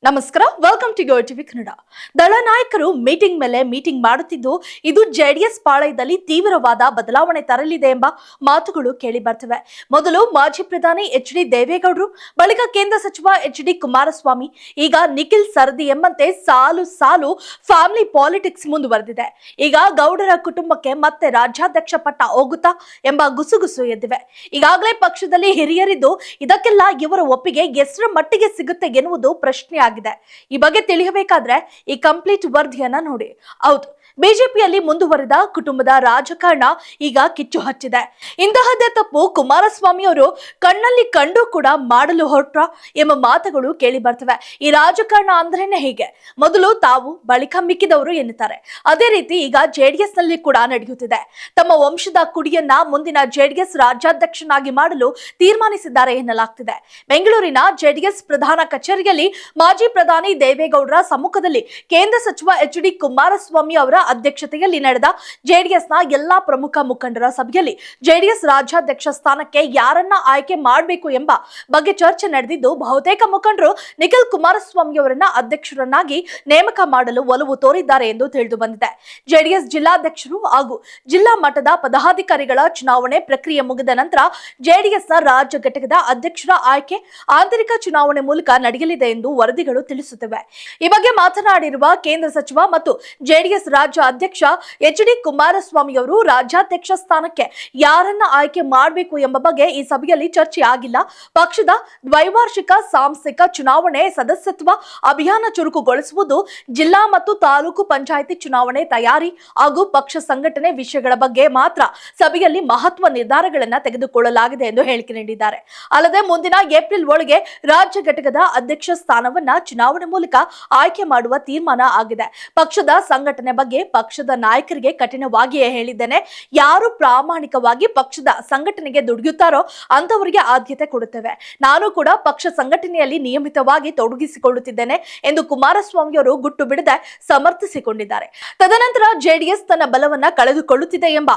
ನಮಸ್ಕಾರ, welcome to ಗೋರ್ TV Kannada. ದಳ ನಾಯಕರು ಮೀಟಿಂಗ್ ಮೇಲೆ ಮೀಟಿಂಗ್ ಮಾಡುತ್ತಿದ್ದು, ಇದು ಜೆಡಿಎಸ್ ಪಾಳಯದಲ್ಲಿ ತೀವ್ರವಾದ ಬದಲಾವಣೆ ತರಲಿದೆ ಎಂಬ ಮಾತುಗಳು ಕೇಳಿ ಬರ್ತವೆ. ಮೊದಲು ಮಾಜಿ ಪ್ರಧಾನಿ ಎಚ್.ಡಿ. ದೇವೇಗೌಡರು, ಬಳಿಕ ಕೇಂದ್ರ ಸಚಿವ ಎಚ್.ಡಿ. ಕುಮಾರಸ್ವಾಮಿ, ಈಗ ನಿಖಿಲ್ ಸರದಿ ಎಂಬಂತೆ ಸಾಲು ಸಾಲು ಫ್ಯಾಮಿಲಿ ಪಾಲಿಟಿಕ್ಸ್ ಮುಂದುವರೆದಿದೆ. ಈಗ ಗೌಡರ ಕುಟುಂಬಕ್ಕೆ ಮತ್ತೆ ರಾಜ್ಯಾಧ್ಯಕ್ಷ ಪಟ್ಟ ಹೋಗುತ್ತಾ ಎಂಬ ಗುಸುಗುಸು ಎದ್ದಿವೆ. ಈಗಾಗಲೇ ಪಕ್ಷದಲ್ಲಿ ಹಿರಿಯರಿದ್ದು, ಇದಕ್ಕೆಲ್ಲ ಇವರ ಒಪ್ಪಿಗೆ ಎಷ್ಟರ ಮಟ್ಟಿಗೆ ಸಿಗುತ್ತೆ ಎನ್ನುವುದು ಪ್ರಶ್ನೆ ಆಗಿದೆ. ಈ ಬಗ್ಗೆ ತಿಳಿಯಬೇಕಾದ್ರೆ ಈ ಕಂಪ್ಲೀಟ್ ವರದಿಯನ್ನ ನೋಡಿ. ಹೌದು, ಬಿಜೆಪಿಯಲ್ಲಿ ಮುಂದುವರೆದ ಕುಟುಂಬದ ರಾಜಕಾರಣ ಈಗ ಕಿಚ್ಚು ಹಚ್ಚಿದೆ. ಇಂತಹದ್ದೇ ತಪ್ಪು ಕುಮಾರಸ್ವಾಮಿ ಅವರು ಕಣ್ಣಲ್ಲಿ ಕಂಡು ಕೂಡ ಮಾಡಲು ಹೊರಟ್ರ ಎಂಬ ಮಾತುಗಳು ಕೇಳಿ ಬರ್ತವೆ. ಈ ರಾಜಕಾರಣ ಅಂದ್ರೇನೆ ಹೀಗೆ, ಮೊದಲು ತಾವು ಬಳಿಕ ಮಿಕ್ಕಿದವರು ಎನ್ನುತ್ತಾರೆ. ಅದೇ ರೀತಿ ಈಗ ಜೆಡಿಎಸ್ ನಲ್ಲಿ ಕೂಡ ನಡೆಯುತ್ತಿದೆ. ತಮ್ಮ ವಂಶದ ಕುಡಿಯನ್ನ ಮುಂದಿನ ಜೆಡಿಎಸ್ ರಾಜ್ಯಾಧ್ಯಕ್ಷನಾಗಿ ಮಾಡಲು ತೀರ್ಮಾನಿಸಿದ್ದಾರೆ ಎನ್ನಲಾಗ್ತಿದೆ. ಬೆಂಗಳೂರಿನ ಜೆಡಿಎಸ್ ಪ್ರಧಾನ ಕಚೇರಿಯಲ್ಲಿ ಮಾಜಿ ಪ್ರಧಾನಿ ದೇವೇಗೌಡರ ಸಮ್ಮುಖದಲ್ಲಿ ಕೇಂದ್ರ ಸಚಿವ ಎಚ್.ಡಿ. ಕುಮಾರಸ್ವಾಮಿ ಅವರ ಅಧ್ಯಕ್ಷತೆಯಲ್ಲಿ ನಡೆದ ಜೆಡಿಎಸ್ನ ಎಲ್ಲಾ ಪ್ರಮುಖ ಮುಖಂಡರ ಸಭೆಯಲ್ಲಿ ಜೆಡಿಎಸ್ ರಾಜ್ಯಾಧ್ಯಕ್ಷ ಸ್ಥಾನಕ್ಕೆ ಯಾರನ್ನ ಆಯ್ಕೆ ಮಾಡಬೇಕು ಎಂಬ ಬಗ್ಗೆ ಚರ್ಚೆ ನಡೆದಿದ್ದು, ಬಹುತೇಕ ಮುಖಂಡರು ನಿಖಿಲ್ ಕುಮಾರಸ್ವಾಮಿ ಅವರನ್ನ ಅಧ್ಯಕ್ಷರನ್ನಾಗಿ ನೇಮಕ ಮಾಡಲು ಒಲವು ತೋರಿದ್ದಾರೆ ಎಂದು ತಿಳಿದು ಬಂದಿದೆ. ಜೆಡಿಎಸ್ ಜಿಲ್ಲಾಧ್ಯಕ್ಷರು ಹಾಗೂ ಜಿಲ್ಲಾ ಮಟ್ಟದ ಪದಾಧಿಕಾರಿಗಳ ಚುನಾವಣೆ ಪ್ರಕ್ರಿಯೆ ಮುಗಿದ ನಂತರ ಜೆಡಿಎಸ್ನ ರಾಜ್ಯ ಘಟಕದ ಅಧ್ಯಕ್ಷರ ಆಯ್ಕೆ ಆಂತರಿಕ ಚುನಾವಣೆ ಮೂಲಕ ನಡೆಯಲಿದೆ ಎಂದು ವರದಿಗಳು ತಿಳಿಸುತ್ತವೆ. ಈ ಬಗ್ಗೆ ಮಾತನಾಡಿರುವ ಕೇಂದ್ರ ಸಚಿವ ಮತ್ತು ಜೆಡಿಎಸ್ ರಾಜ್ಯ ಅಧ್ಯಕ್ಷ ಎಚ್.ಡಿ. ಕುಮಾರಸ್ವಾಮಿ ಅವರು, ರಾಜ್ಯಾಧ್ಯಕ್ಷ ಸ್ಥಾನಕ್ಕೆ ಯಾರನ್ನ ಆಯ್ಕೆ ಮಾಡಬೇಕು ಎಂಬ ಬಗ್ಗೆ ಈ ಸಭೆಯಲ್ಲಿ ಚರ್ಚೆ ಆಗಿಲ್ಲ. ಪಕ್ಷದ ದ್ವೈವಾರ್ಷಿಕ ಸಾಂಸ್ಥಿಕ ಚುನಾವಣೆ ಸದಸ್ಯತ್ವ ಅಭಿಯಾನ ಚುರುಕುಗೊಳಿಸುವುದು, ಜಿಲ್ಲಾ ಮತ್ತು ತಾಲೂಕು ಪಂಚಾಯಿತಿ ಚುನಾವಣೆ ತಯಾರಿ ಹಾಗೂ ಪಕ್ಷ ಸಂಘಟನೆ ವಿಷಯಗಳ ಬಗ್ಗೆ ಮಾತ್ರ ಸಭೆಯಲ್ಲಿ ಮಹತ್ವ ನಿರ್ಧಾರಗಳನ್ನು ತೆಗೆದುಕೊಳ್ಳಲಾಗಿದೆ ಎಂದು ಹೇಳಿಕೆ ನೀಡಿದ್ದಾರೆ. ಅಲ್ಲದೆ ಮುಂದಿನ ಏಪ್ರಿಲ್ ಒಳಗೆ ರಾಜ್ಯ ಘಟಕದ ಅಧ್ಯಕ್ಷ ಸ್ಥಾನವನ್ನ ಚುನಾವಣೆ ಮೂಲಕ ಆಯ್ಕೆ ಮಾಡುವ ತೀರ್ಮಾನ ಆಗಿದೆ. ಪಕ್ಷದ ಸಂಘಟನೆ ಬಗ್ಗೆ ಪಕ್ಷದ ನಾಯಕರಿಗೆ ಕಠಿಣವಾಗಿಯೇ ಹೇಳಿದ್ದೇನೆ. ಯಾರು ಪ್ರಾಮಾಣಿಕವಾಗಿ ಪಕ್ಷದ ಸಂಘಟನೆಗೆ ದುಡಿಯುತ್ತಾರೋ ಅಂತವರಿಗೆ ಆದ್ಯತೆ ಕೊಡುತ್ತೇವೆ. ನಾನು ಕೂಡ ಪಕ್ಷ ಸಂಘಟನೆಯಲ್ಲಿ ನಿಯಮಿತವಾಗಿ ತೊಡಗಿಸಿಕೊಳ್ಳುತ್ತಿದ್ದೇನೆ ಎಂದು ಕುಮಾರಸ್ವಾಮಿ ಅವರು ಗುಟ್ಟು ಬಿಡದೆ ಸಮರ್ಥಿಸಿಕೊಂಡಿದ್ದಾರೆ. ತದನಂತರ ಜೆಡಿಎಸ್ ತನ್ನ ಬಲವನ್ನ ಕಳೆದುಕೊಳ್ಳುತ್ತಿದೆ ಎಂಬ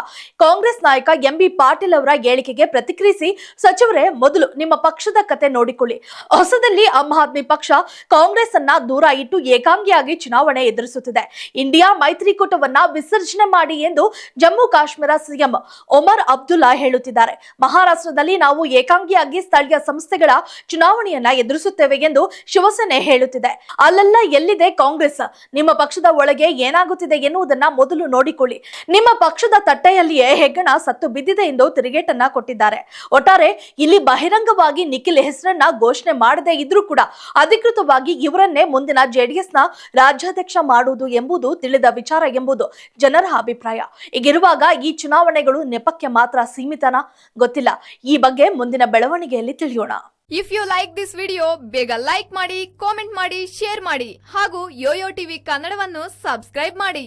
ಕಾಂಗ್ರೆಸ್ ನಾಯಕ ಎಂ.ಬಿ. ಪಾಟೀಲ್ ಅವರ ಹೇಳಿಕೆಗೆ ಪ್ರತಿಕ್ರಿಯಿಸಿ, ಸಚಿವರೇ, ಮೊದಲು ನಿಮ್ಮ ಪಕ್ಷದ ಕತೆ ನೋಡಿಕೊಳ್ಳಿ. ಹೊಸದಲ್ಲಿ ಆಮ್ ಆದ್ಮಿ ಪಕ್ಷ ಕಾಂಗ್ರೆಸ್ ಅನ್ನ ದೂರ ಇಟ್ಟು ಏಕಾಂಗಿಯಾಗಿ ಚುನಾವಣೆ ಎದುರಿಸುತ್ತಿದೆ. ಇಂಡಿಯಾ ಮೈತ್ರಿಕೂಟವನ್ನ ವಿಸರ್ಜನೆ ಮಾಡಿ ಎಂದು ಜಮ್ಮು ಕಾಶ್ಮೀರ ಸಿಎಂ ಒಮರ್ ಅಬ್ದುಲ್ಲಾ ಹೇಳುತ್ತಿದ್ದಾರೆ. ಮಹಾರಾಷ್ಟ್ರದಲ್ಲಿ ನಾವು ಏಕಾಂಗಿಯಾಗಿ ಸ್ಥಳೀಯ ಸಂಸ್ಥೆಗಳ ಚುನಾವಣೆಯನ್ನ ಎದುರಿಸುತ್ತೇವೆ ಎಂದು ಶಿವಸೇನೆ ಹೇಳುತ್ತಿದೆ. ಅಲ್ಲೆಲ್ಲ ಎಲ್ಲಿದೆ ಕಾಂಗ್ರೆಸ್? ನಿಮ್ಮ ಪಕ್ಷದ ಒಳಗೆ ಏನಾಗುತ್ತಿದೆ ಎನ್ನುವುದನ್ನ ಮೊದಲು ನೋಡಿಕೊಳ್ಳಿ. ನಿಮ್ಮ ಪಕ್ಷದ ತಟ್ಟೆಯಲ್ಲಿಯೇ ಹೆಗ್ಗಣ ಸತ್ತು ಬಿದ್ದಿದೆ ಎಂದು ತಿರುಗೇಟನ್ನ ಕೊಟ್ಟಿದ್ದಾರೆ. ಒಟ್ಟಾರೆ ಇಲ್ಲಿ ಬಹಿರಂಗವಾಗಿ ನಿಖಿಲ್ ಹೆಸರನ್ನ ಘೋಷಣೆ ಮಾಡದೇ ಇದ್ರೂ ಕೂಡ ಅಧಿಕೃತವಾಗಿ ಇವರನ್ನೇ ಮುಂದಿನ ಜೆಡಿಎಸ್ನ ರಾಜ್ಯಾಧ್ಯಕ್ಷ ಮಾಡುವುದು ಎಂಬುದು ತಿಳಿದ ವಿಚಾರ ಎಂಬುದು ಜನರ ಅಭಿಪ್ರಾಯ. ಹೀಗಿರುವಾಗ ಈ ಚುನಾವಣೆಗಳು ನೆಪಕ್ಕೆ ಮಾತ್ರ ಸೀಮಿತನಾ ಗೊತ್ತಿಲ್ಲ. ಈ ಬಗ್ಗೆ ಮುಂದಿನ ಬೆಳವಣಿಗೆಯಲ್ಲಿ ತಿಳಿಯೋಣ. If you like this video, ಬೇಗ ಲೈಕ್ ಮಾಡಿ, ಕಾಮೆಂಟ್ ಮಾಡಿ, ಶೇರ್ ಮಾಡಿ ಹಾಗೂ ಯೋಯೋ ಟಿವಿ ಕನ್ನಡವನ್ನು ಸಬ್ಸ್ಕ್ರೈಬ್ ಮಾಡಿ.